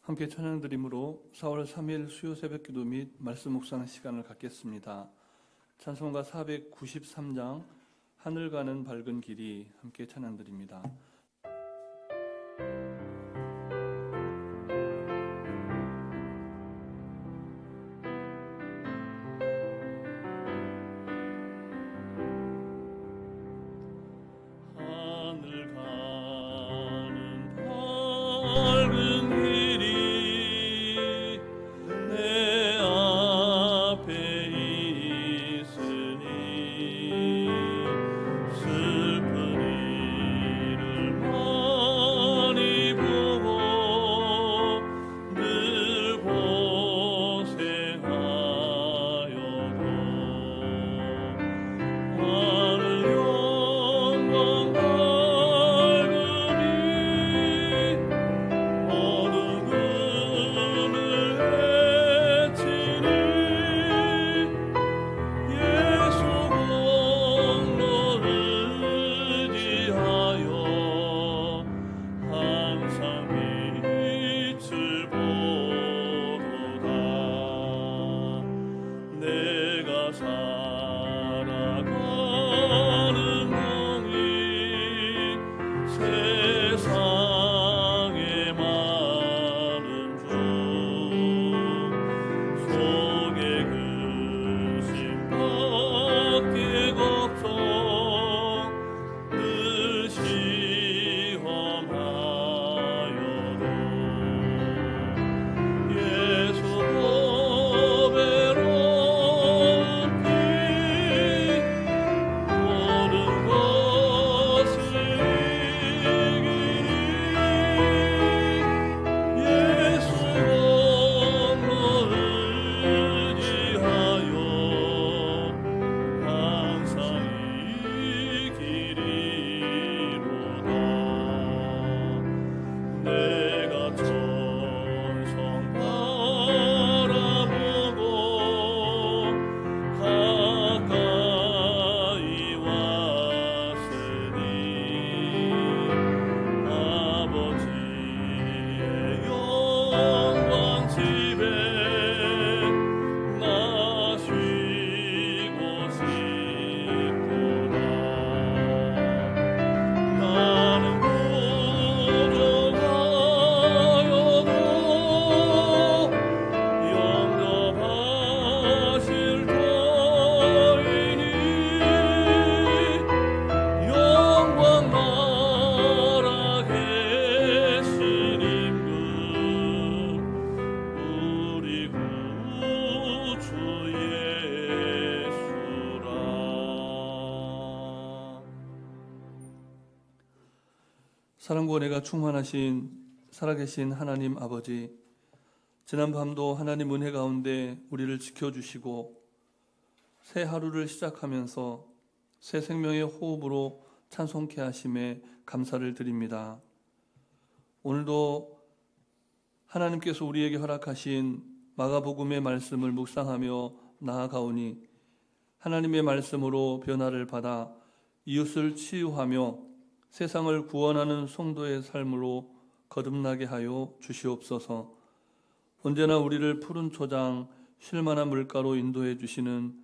함께 찬양드림으로 4월 3일 수요 새벽기도 및 말씀 묵상의 시간을 갖겠습니다. 찬송가 493장 하늘 가는 밝은 길이 함께 찬양드립니다. 하늘 가는 밝은 길이 내 앞에 있으니 슬픈 일을 많이 보고 늘 고생하여도 하늘 영광 밝으니 어두운 눈을 헤치니 예수 공로를 의지하여 항상 빛을 보도다. 내가 살아가는 동이 세상에 많은 중 속에 근심밖에 걱정 늘 시험하여도 예수 보배로운 피 모든 것을 이기리 예수 공로를 의지하여 항상 이기리로다. 내가 천성 바라보고 가까이 왔으니 아버지의 영광 집에 나 쉬고 싶도다. 나는 부족하여도 영접하실 터이니 영광 나라 계신 임금 우리 구주 예수라. 사랑과 은혜가 충만하신 살아계신 하나님 아버지, 지난 밤도 하나님 은혜 가운데 우리를 지켜주시고 새 하루를 시작하면서 새 생명의 호흡으로 찬송케 하심에 감사를 드립니다. 오늘도 하나님께서 우리에게 허락하신 마가복음의 말씀을 묵상하며 나아가오니 하나님의 말씀으로 변화를 받아 이웃을 치유하며 세상을 구원하는 성도의 삶으로 거듭나게 하여 주시옵소서. 언제나 우리를 푸른 초장 쉴만한 물가로 인도해 주시는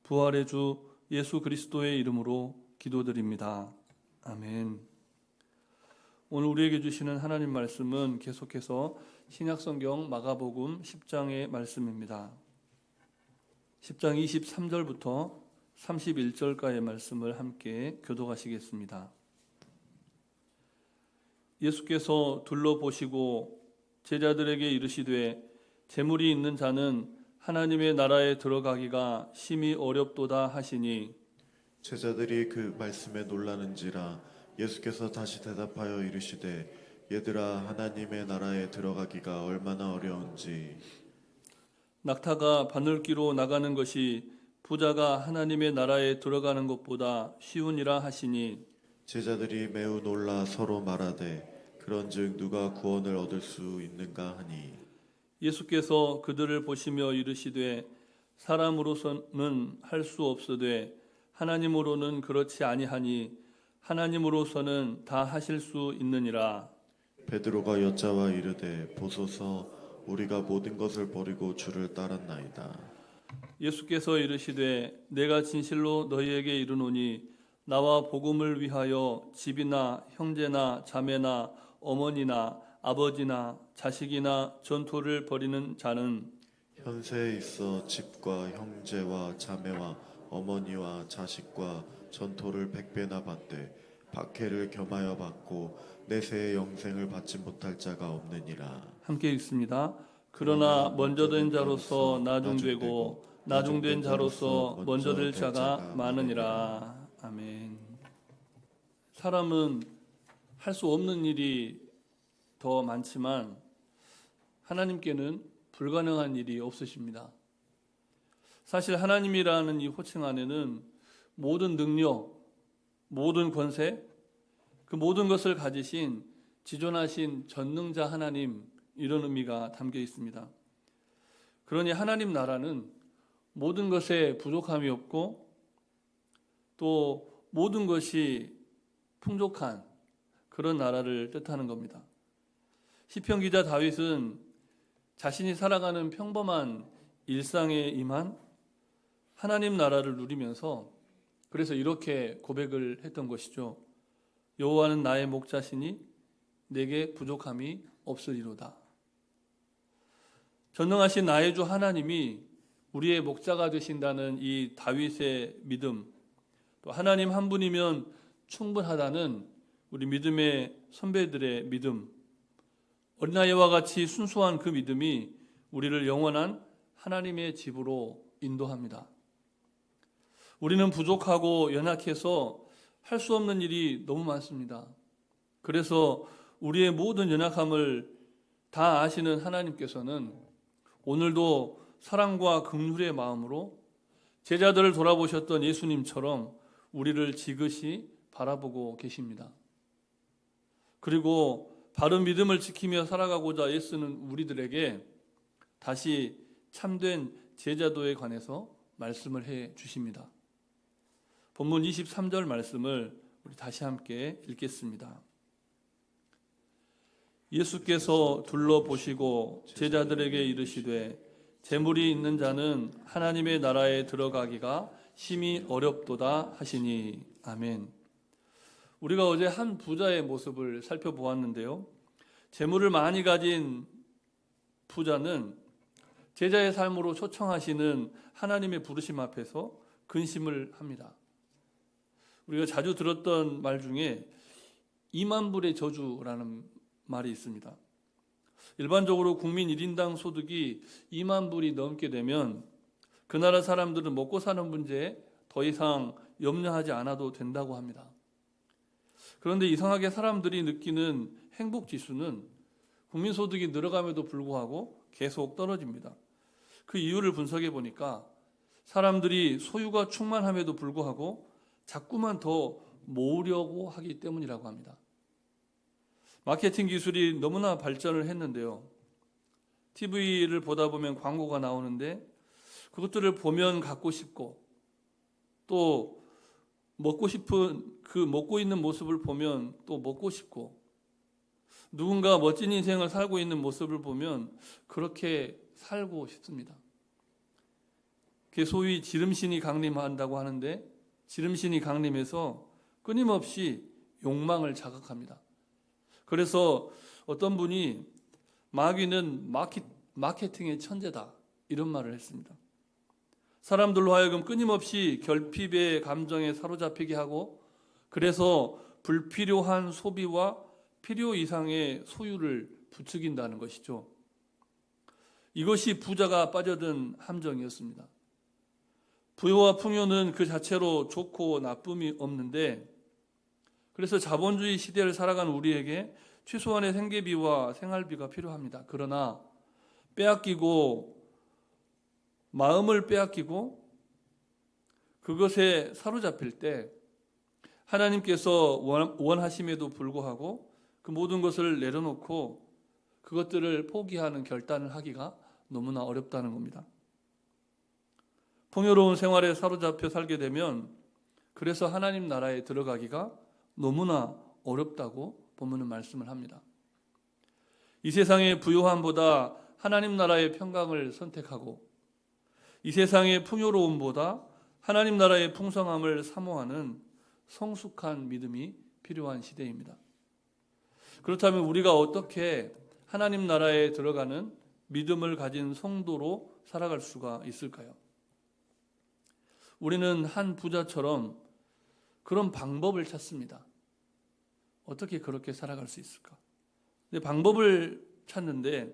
부활의 주 예수 그리스도의 이름으로 기도드립니다. 아멘. 오늘 우리에게 주시는 하나님 말씀은 계속해서 신약성경 마가복음 10장의 말씀입니다. 10장 23절부터 31절까지의 말씀을 함께 교독하시겠습니다. 예수께서 둘러보시고 제자들에게 이르시되 재물이 있는 자는 하나님의 나라에 들어가기가 심히 어렵도다 하시니 제자들이 그 말씀에 놀라는지라 예수께서 다시 대답하여 이르시되 얘들아 하나님의 나라에 들어가기가 얼마나 어려운지 낙타가 바늘기로 나가는 것이 부자가 하나님의 나라에 들어가는 것보다 쉬우니라 하시니 제자들이 매우 놀라 서로 말하되 그런즉 누가 구원을 얻을 수 있는가 하니 예수께서 그들을 보시며 이르시되 사람으로서는 할 수 없으되 하나님으로는 그렇지 아니하니 하나님으로서는 다 하실 수 있느니라. 베드로가 여짜와 이르되 보소서 우리가 모든 것을 버리고 주를 따랐나이다. 예수께서 이르시되 내가 진실로 너희에게 이르노니 나와 복음을 위하여 집이나 형제나 자매나 어머니나 아버지나 자식이나 전토를 벌이는 자는 현세에 있어 집과 형제와 자매와 어머니와 자식과 전토를 100배나 받되 박해를 겸하여 받고 내세의 영생을 받지 못할 자가 없느니라. 함께 읽습니다. 그러나 먼저 된 자로서 나중되고 나중된 자로서 먼저 될 자가 많으니라. 아멘. 사람은 할 수 없는 일이 더 많지만 하나님께는 불가능한 일이 없으십니다. 사실 하나님이라는 이 호칭 안에는 모든 능력, 모든 권세, 그 모든 것을 가지신 지존하신 전능자 하나님, 이런 의미가 담겨 있습니다. 그러니 하나님 나라는 모든 것에 부족함이 없고 또 모든 것이 풍족한 그런 나라를 뜻하는 겁니다. 시편 기자 다윗은 자신이 살아가는 평범한 일상에 임한 하나님 나라를 누리면서 그래서 이렇게 고백을 했던 것이죠. 여호와는 나의 목자시니 내게 부족함이 없으리로다. 전능하신 나의 주 하나님이 우리의 목자가 되신다는 이 다윗의 믿음, 또 하나님 한 분이면 충분하다는 우리 믿음의 선배들의 믿음, 어린아이와 같이 순수한 그 믿음이 우리를 영원한 하나님의 집으로 인도합니다. 우리는 부족하고 연약해서 할 수 없는 일이 너무 많습니다. 그래서 우리의 모든 연약함을 다 아시는 하나님께서는 오늘도 사랑과 긍휼의 마음으로 제자들을 돌아보셨던 예수님처럼 우리를 지그시 바라보고 계십니다. 그리고 바른 믿음을 지키며 살아가고자 애쓰는 우리들에게 다시 참된 제자도에 관해서 말씀을 해 주십니다. 본문 23절 말씀을 우리 다시 함께 읽겠습니다. 예수께서 둘러보시고 제자들에게 이르시되 재물이 있는 자는 하나님의 나라에 들어가기가 심히 어렵도다 하시니. 아멘. 우리가 어제 한 부자의 모습을 살펴보았는데요. 재물을 많이 가진 부자는 제자의 삶으로 초청하시는 하나님의 부르심 앞에서 근심을 합니다. 우리가 자주 들었던 말 중에 2만 불의 저주라는 말이 있습니다. 일반적으로 국민 1인당 소득이 2만 불이 넘게 되면 그 나라 사람들은 먹고 사는 문제에 더 이상 염려하지 않아도 된다고 합니다. 그런데 이상하게 사람들이 느끼는 행복 지수는 국민 소득이 늘어감에도 불구하고 계속 떨어집니다. 그 이유를 분석해 보니까 사람들이 소유가 충만함에도 불구하고 자꾸만 더 모으려고 하기 때문이라고 합니다. 마케팅 기술이 너무나 발전을 했는데요. TV를 보다 보면 광고가 나오는데 그것들을 보면 갖고 싶고 또 먹고 싶은 그 먹고 있는 모습을 보면 또 먹고 싶고 누군가 멋진 인생을 살고 있는 모습을 보면 그렇게 살고 싶습니다. 그게 소위 지름신이 강림한다고 하는데 지름신이 강림해서 끊임없이 욕망을 자극합니다. 그래서 어떤 분이 마귀는 마케팅의 천재다 이런 말을 했습니다. 사람들로 하여금 끊임없이 결핍의 감정에 사로잡히게 하고 그래서 불필요한 소비와 필요 이상의 소유를 부추긴다는 것이죠. 이것이 부자가 빠져든 함정이었습니다. 부여와 풍요는 그 자체로 좋고 나쁨이 없는데 그래서 자본주의 시대를 살아간 우리에게 최소한의 생계비와 생활비가 필요합니다. 그러나 마음을 빼앗기고 그것에 사로잡힐 때 하나님께서 원하심에도 불구하고 그 모든 것을 내려놓고 그것들을 포기하는 결단을 하기가 너무나 어렵다는 겁니다. 풍요로운 생활에 사로잡혀 살게 되면 그래서 하나님 나라에 들어가기가 너무나 어렵다고 본문은 말씀을 합니다. 이 세상의 부요함보다 하나님 나라의 평강을 선택하고 이 세상의 풍요로움보다 하나님 나라의 풍성함을 사모하는 성숙한 믿음이 필요한 시대입니다. 그렇다면 우리가 어떻게 하나님 나라에 들어가는 믿음을 가진 성도로 살아갈 수가 있을까요? 우리는 한 부자처럼 그런 방법을 찾습니다. 어떻게 그렇게 살아갈 수 있을까? 근데 방법을 찾는데,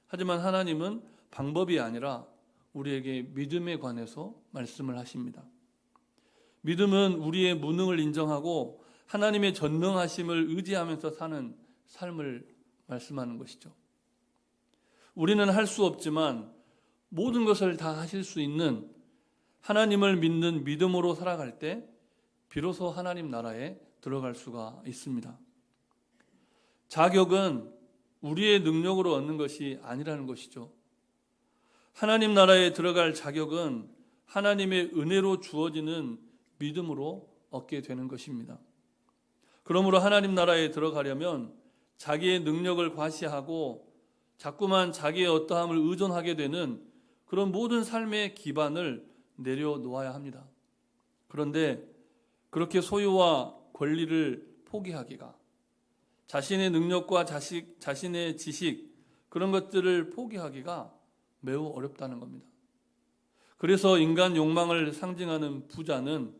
하지만 하나님은 방법이 아니라 우리에게 믿음에 관해서 말씀을 하십니다. 믿음은 우리의 무능을 인정하고 하나님의 전능하심을 의지하면서 사는 삶을 말씀하는 것이죠. 우리는 할 수 없지만 모든 것을 다 하실 수 있는 하나님을 믿는 믿음으로 살아갈 때 비로소 하나님 나라에 들어갈 수가 있습니다. 자격은 우리의 능력으로 얻는 것이 아니라는 것이죠. 하나님 나라에 들어갈 자격은 하나님의 은혜로 주어지는 믿음으로 얻게 되는 것입니다. 그러므로 하나님 나라에 들어가려면 자기의 능력을 과시하고 자꾸만 자기의 어떠함을 의존하게 되는 그런 모든 삶의 기반을 내려놓아야 합니다. 그런데 그렇게 소유와 권리를 포기하기가, 자신의 능력과 자신의 지식, 그런 것들을 포기하기가 매우 어렵다는 겁니다. 그래서 인간 욕망을 상징하는 부자는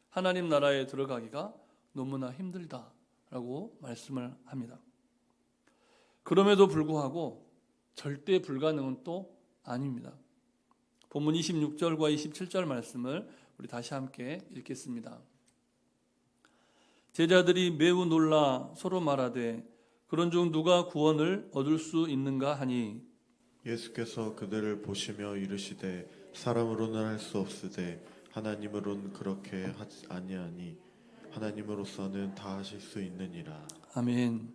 하나님 나라에 들어가기가 너무나 힘들다라고 말씀을 합니다. 그럼에도 불구하고 절대 불가능은 또 아닙니다. 본문 26절과 27절 말씀을 우리 다시 함께 읽겠습니다. 제자들이 매우 놀라 서로 말하되 그런 중 누가 구원을 얻을 수 있는가 하니 예수께서 그들을 보시며 이르시되 사람으로는 할 수 없으되 하나님으로는 그렇게 하지 아니하니 하나님으로서는 다 하실 수 있느니라. 아멘.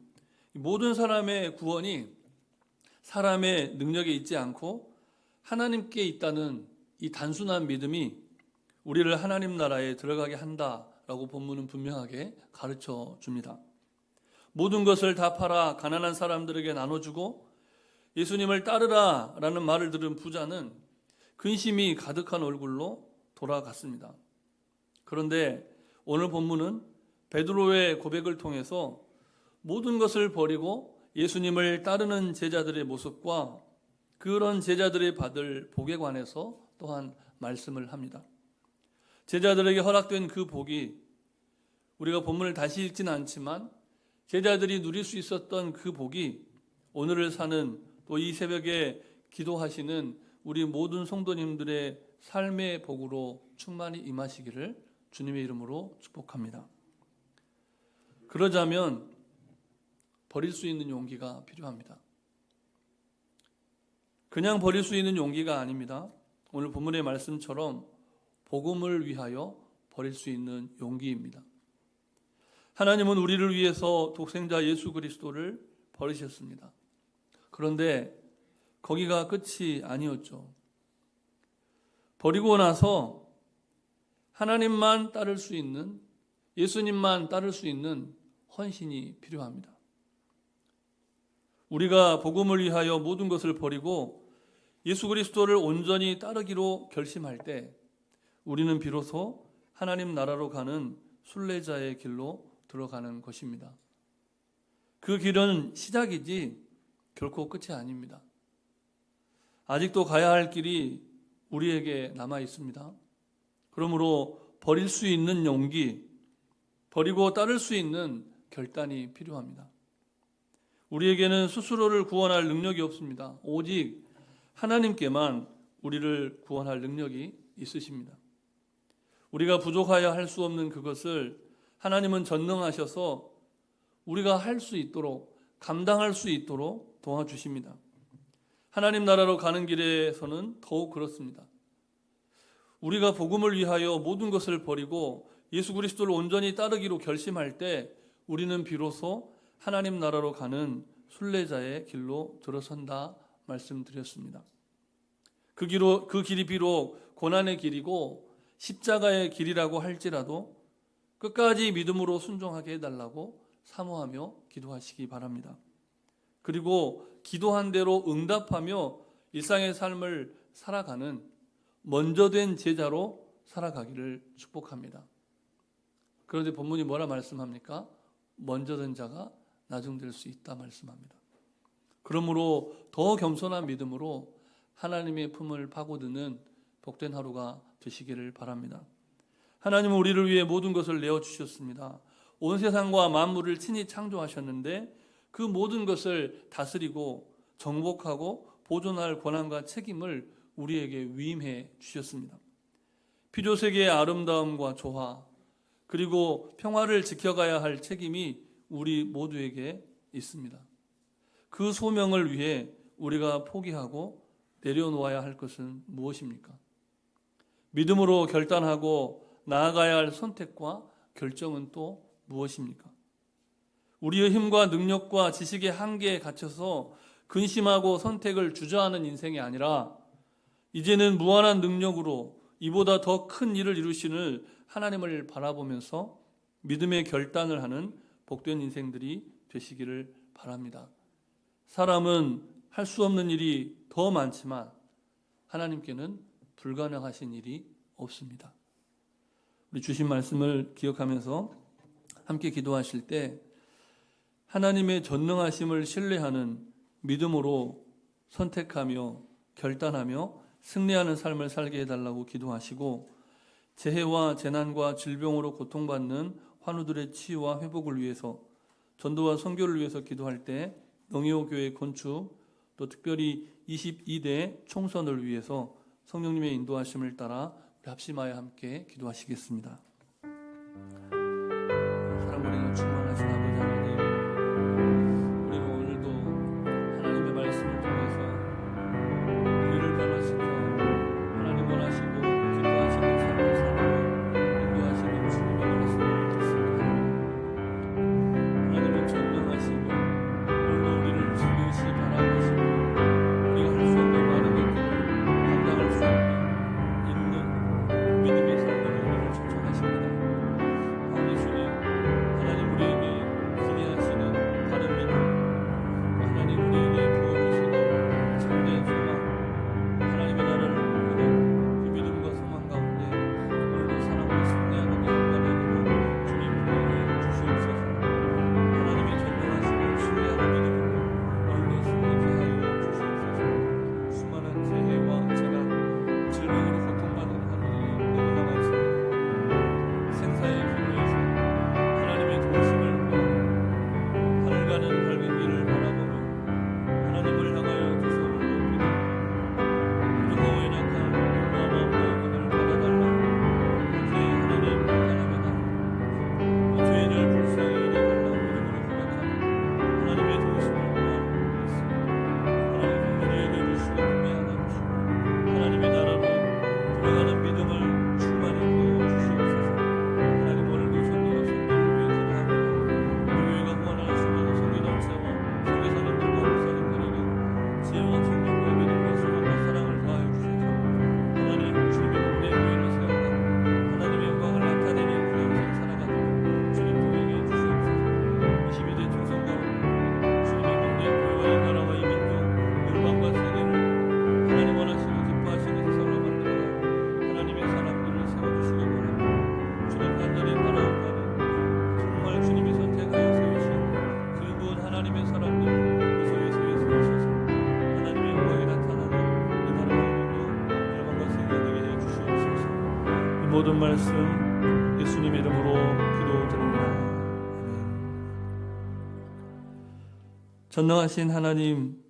모든 사람의 구원이 사람의 능력에 있지 않고 하나님께 있다는 이 단순한 믿음이 우리를 하나님 나라에 들어가게 한다라고 본문은 분명하게 가르쳐 줍니다. 모든 것을 다 팔아 가난한 사람들에게 나눠주고 예수님을 따르라 라는 말을 들은 부자는 근심이 가득한 얼굴로 돌아갔습니다. 그런데 오늘 본문은 베드로의 고백을 통해서 모든 것을 버리고 예수님을 따르는 제자들의 모습과 그런 제자들이 받을 복에 관해서 또한 말씀을 합니다. 제자들에게 허락된 그 복이 우리가 본문을 다시 읽지는 않지만 제자들이 누릴 수 있었던 그 복이 오늘을 사는 또 이 새벽에 기도하시는 우리 모든 성도님들의 삶의 복으로 충만히 임하시기를 주님의 이름으로 축복합니다. 그러자면 버릴 수 있는 용기가 필요합니다. 그냥 버릴 수 있는 용기가 아닙니다. 오늘 본문의 말씀처럼 복음을 위하여 버릴 수 있는 용기입니다. 하나님은 우리를 위해서 독생자 예수 그리스도를 버리셨습니다. 그런데 거기가 끝이 아니었죠. 버리고 나서 하나님만 따를 수 있는, 예수님만 따를 수 있는 헌신이 필요합니다. 우리가 복음을 위하여 모든 것을 버리고 예수 그리스도를 온전히 따르기로 결심할 때 우리는 비로소 하나님 나라로 가는 순례자의 길로 들어가는 것입니다. 그 길은 시작이지 결코 끝이 아닙니다. 아직도 가야 할 길이 우리에게 남아 있습니다. 그러므로 버릴 수 있는 용기, 버리고 따를 수 있는 결단이 필요합니다. 우리에게는 스스로를 구원할 능력이 없습니다. 오직 하나님께만 우리를 구원할 능력이 있으십니다. 우리가 부족하여 할 수 없는 그것을 하나님은 전능하셔서 우리가 할 수 있도록, 감당할 수 있도록 도와주십니다. 하나님 나라로 가는 길에서는 더욱 그렇습니다. 우리가 복음을 위하여 모든 것을 버리고 예수 그리스도를 온전히 따르기로 결심할 때 우리는 비로소 하나님 나라로 가는 순례자의 길로 들어선다 말씀드렸습니다. 그 길이 비록 고난의 길이고 십자가의 길이라고 할지라도 끝까지 믿음으로 순종하게 해달라고 사모하며 기도하시기 바랍니다. 그리고 기도한 대로 응답하며 일상의 삶을 살아가는 먼저 된 제자로 살아가기를 축복합니다. 그런데 본문이 뭐라 말씀합니까? 먼저 된 자가 나중될 수 있다 말씀합니다. 그러므로 더 겸손한 믿음으로 하나님의 품을 파고드는 복된 하루가 되시기를 바랍니다. 하나님은 우리를 위해 모든 것을 내어주셨습니다. 온 세상과 만물을 친히 창조하셨는데 그 모든 것을 다스리고 정복하고 보존할 권한과 책임을 우리에게 위임해 주셨습니다. 피조세계의 아름다움과 조화 그리고 평화를 지켜가야 할 책임이 우리 모두에게 있습니다. 그 소명을 위해 우리가 포기하고 내려놓아야 할 것은 무엇입니까? 믿음으로 결단하고 나아가야 할 선택과 결정은 또 무엇입니까? 우리의 힘과 능력과 지식의 한계에 갇혀서 근심하고 선택을 주저하는 인생이 아니라 이제는 무한한 능력으로 이보다 더 큰 일을 이루시는 하나님을 바라보면서 믿음의 결단을 하는 복된 인생들이 되시기를 바랍니다. 사람은 할 수 없는 일이 더 많지만 하나님께는 불가능하신 일이 없습니다. 우리 주신 말씀을 기억하면서 함께 기도하실 때 하나님의 전능하심을 신뢰하는 믿음으로 선택하며 결단하며 승리하는 삶을 살게 해달라고 기도하시고 재해와 재난과 질병으로 고통받는 환우들의 치유와 회복을 위해서 전도와 선교를 위해서 기도할 때 농의호 교회 건축 또 특별히 22대 총선을 위해서 성령님의 인도하심을 따라 우리 합심하여 함께 기도하시겠습니다. 사랑으로 충만하신 아버지 하나님, 우리는 오늘도 하나님의 말씀을 통해서 우리를 변화시켜 하나님 원하시고 기뻐하시는 삶을 살고 인도하시는 주님의 말씀을 듣습니다. 하나님은 전능하시고 오늘도 우리를 지으시 바라보시고 우리가 할 수 없는 많은 것들을 감당할 수 있는 믿음의 삶을 우리를 초청하십니다. 아버지 주님, 하나님 우리에게 기대하시는 바른 믿음, 하나님 우리에게 부어주시는 참된 소망, 하나님의 나라를 꿈꾸는 그 믿음과 소망 가운데 오늘도 사랑으로 승리하는 영광의 믿음을 주님 부어해 주시옵소서. 하나님의 전능하심을 신뢰하는 믿음으로 오늘도 승리케 하여 주시옵소서. 수많은 재해와 재난, 질병으로 고통받는 환우들이 너무 남아 있습니다. 생사의 기로에서 하나님의 도우심을 구하고 하늘 가는 밝은 길을 바라보며 하나님을 향하여 두 손을 높이고 부족하고 연약한 마음을 받아달라. 이제 하나님 바랍니다. 이 죄인을 불쌍히 여겨달라고 이름으로 고백하며 하나님의 도우심을 구하고 있습니다. 하나님 우리에게 주시고 구매하옵시고 하나님의 나라로 들어가는 믿음을 충만히 부어 주시옵소서. 하나님 오늘도 전도와 선교를 위해 기도합니다. 우리 교회가 후원할 수 있는 선교단체와 선교사님들과 목사님들에게 지혜와 청년과 믿음과 소망과 사랑을 더하여 주셔서 하나님 주님의 복된 교회를 세워가고 하나님의 영광을 나타내는 그 인생 살아가도록 주님 도에게 주시옵소서. 22대 총선 가운데 주님의 복된 교회와 이 나라와 이 민족 열방과 세계를 하나님 원하시고 기뻐하시는 세상으로 만들어가 하나님의 사람들을 세워주시기 바랍니다. 주님 간절히 바라옵나니 정말 주님이 선택하여 세우신 그분 하나님의 사람들 이 속에 세우셔서 하나님의 영광이 나타나는 이 나라와 이 민족 열방과 세계가 되게 해 주시옵소서. 이 모든 말씀 예수님 이름으로 기도드립니다. 아멘. 전능하신 하나님,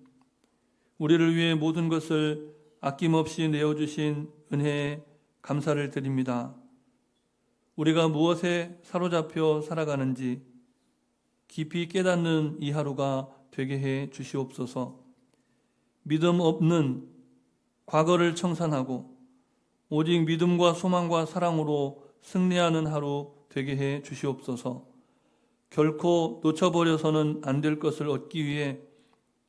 우리를 위해 모든 것을 아낌없이 내어주신 은혜에 감사를 드립니다. 우리가 무엇에 사로잡혀 살아가는지 깊이 깨닫는 이 하루가 되게 해 주시옵소서. 믿음 없는 과거를 청산하고 오직 믿음과 소망과 사랑으로 승리하는 하루 되게 해 주시옵소서. 결코 놓쳐버려서는 안 될 것을 얻기 위해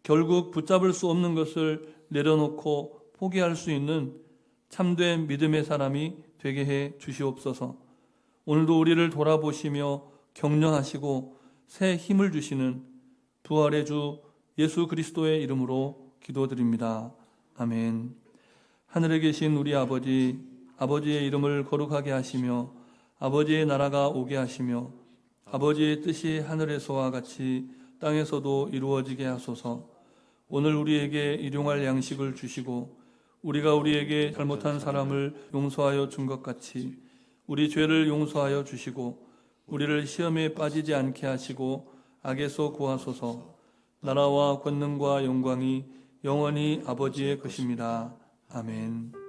결국 붙잡을 수 없는 것을 내려놓고 포기할 수 있는 참된 믿음의 사람이 되게 해 주시옵소서. 오늘도 우리를 돌아보시며 격려하시고 새 힘을 주시는 부활의 주 예수 그리스도의 이름으로 기도드립니다. 아멘. 하늘에 계신 우리 아버지, 아버지의 이름을 거룩하게 하시며 아버지의 나라가 오게 하시며 아버지의 뜻이 하늘에서와 같이 땅에서도 이루어지게 하소서. 오늘 우리에게 일용할 양식을 주시고 우리가 우리에게 잘못한 사람을 용서하여 준 것 같이 우리 죄를 용서하여 주시고 우리를 시험에 빠지지 않게 하시고 악에서 구하소서. 나라와 권능과 영광이 영원히 아버지의 것입니다. 아멘.